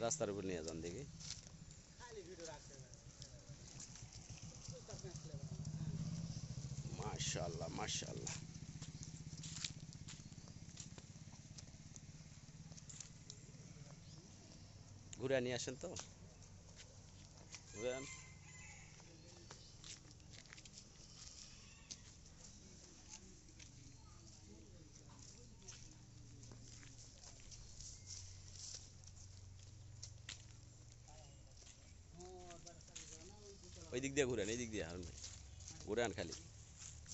রাস্তার উপর নিয়ে যান দেখি। মাশাআল্লাহ মাশাআল্লাহ। ঘুরে নিয়ে আসেন তো, ঘুরে ওই দিক দিয়ে ঘুরেন, এই দিক দিয়ে হারুন ভাই ঘুরান, খালি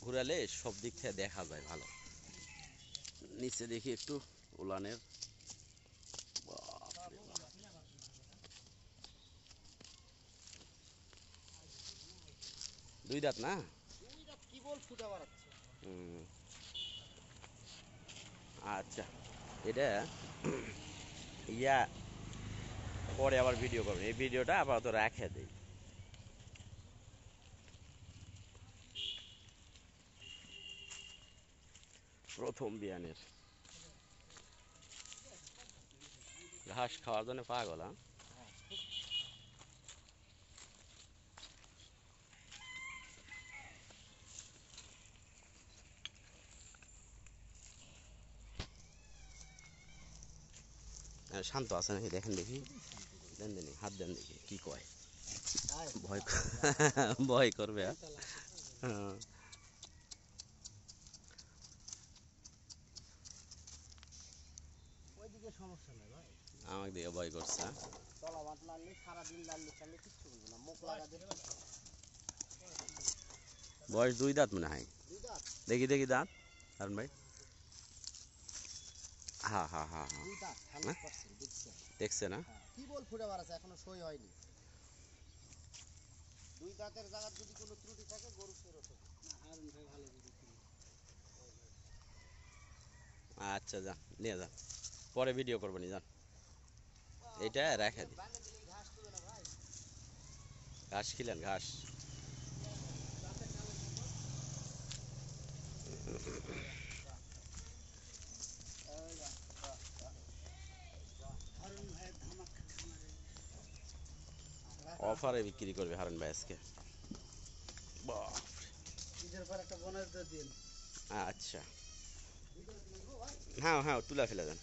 ঘুরালে সব দিক থেকে দেখা যায় ভালো। নিচে দেখি একটু উলানের, দুই দাঁত না, আচ্ছা এটা ইয়া পরে আবার ভিডিও করবেন, এই ভিডিওটা আপাতত রেখে দিই। প্রথম বিয়ানের ঘাস খাওয়ার জন্য পাগল। হ্যাঁ শান্ত আছে নাকি দেখেন দেখি, দেন দেন হাত দেন দেখি কি কয়। ভয় ভয় করবে। হ্যাঁ আমাকে দিকে ভয় করছে। বয়স দুই দাঁত মনে হয়, দেখি দেখি দাঁত হারুন ভাই। হ্যাঁ হ্যাঁ হ্যাঁ হ্যাঁ দেখছে না, কি বল ফুটে বাড়াছে এখনো সই হয়নি। দুই দাঁতের জায়গা যদি কোনো ত্রুটি থাকে গরু ফেরত হবে। আচ্ছা যান নিয়ে যান, পরে ভিডিও করবেন যান, এইটা রেখে দিই। ঘাস খিলেন ঘাস। অফারে বিক্রি করবে হারুন ভাই আজকে। আচ্ছা হ্যাঁ হ্যাঁ তুলা ফেলে দেন,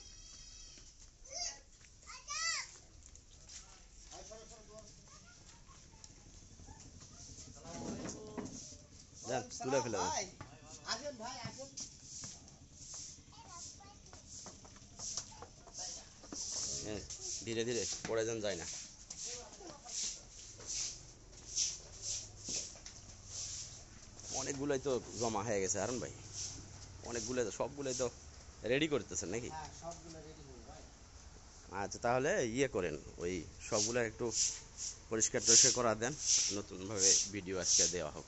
তুলে ফেলে দেন। হ্যাঁ ধীরে ধীরে পড়ে যান, যায় না। অনেকগুলোই তো জমা হয়ে গেছে হারুন ভাই, অনেকগুলো তো, সবগুলোই তো রেডি করতেছেন নাকি? আচ্ছা তাহলে ইয়ে করেন, ওই সবগুলো একটু পরিষ্কার টরিষ্কার করা দেন, নতুনভাবে ভিডিও আজকে দেওয়া হোক।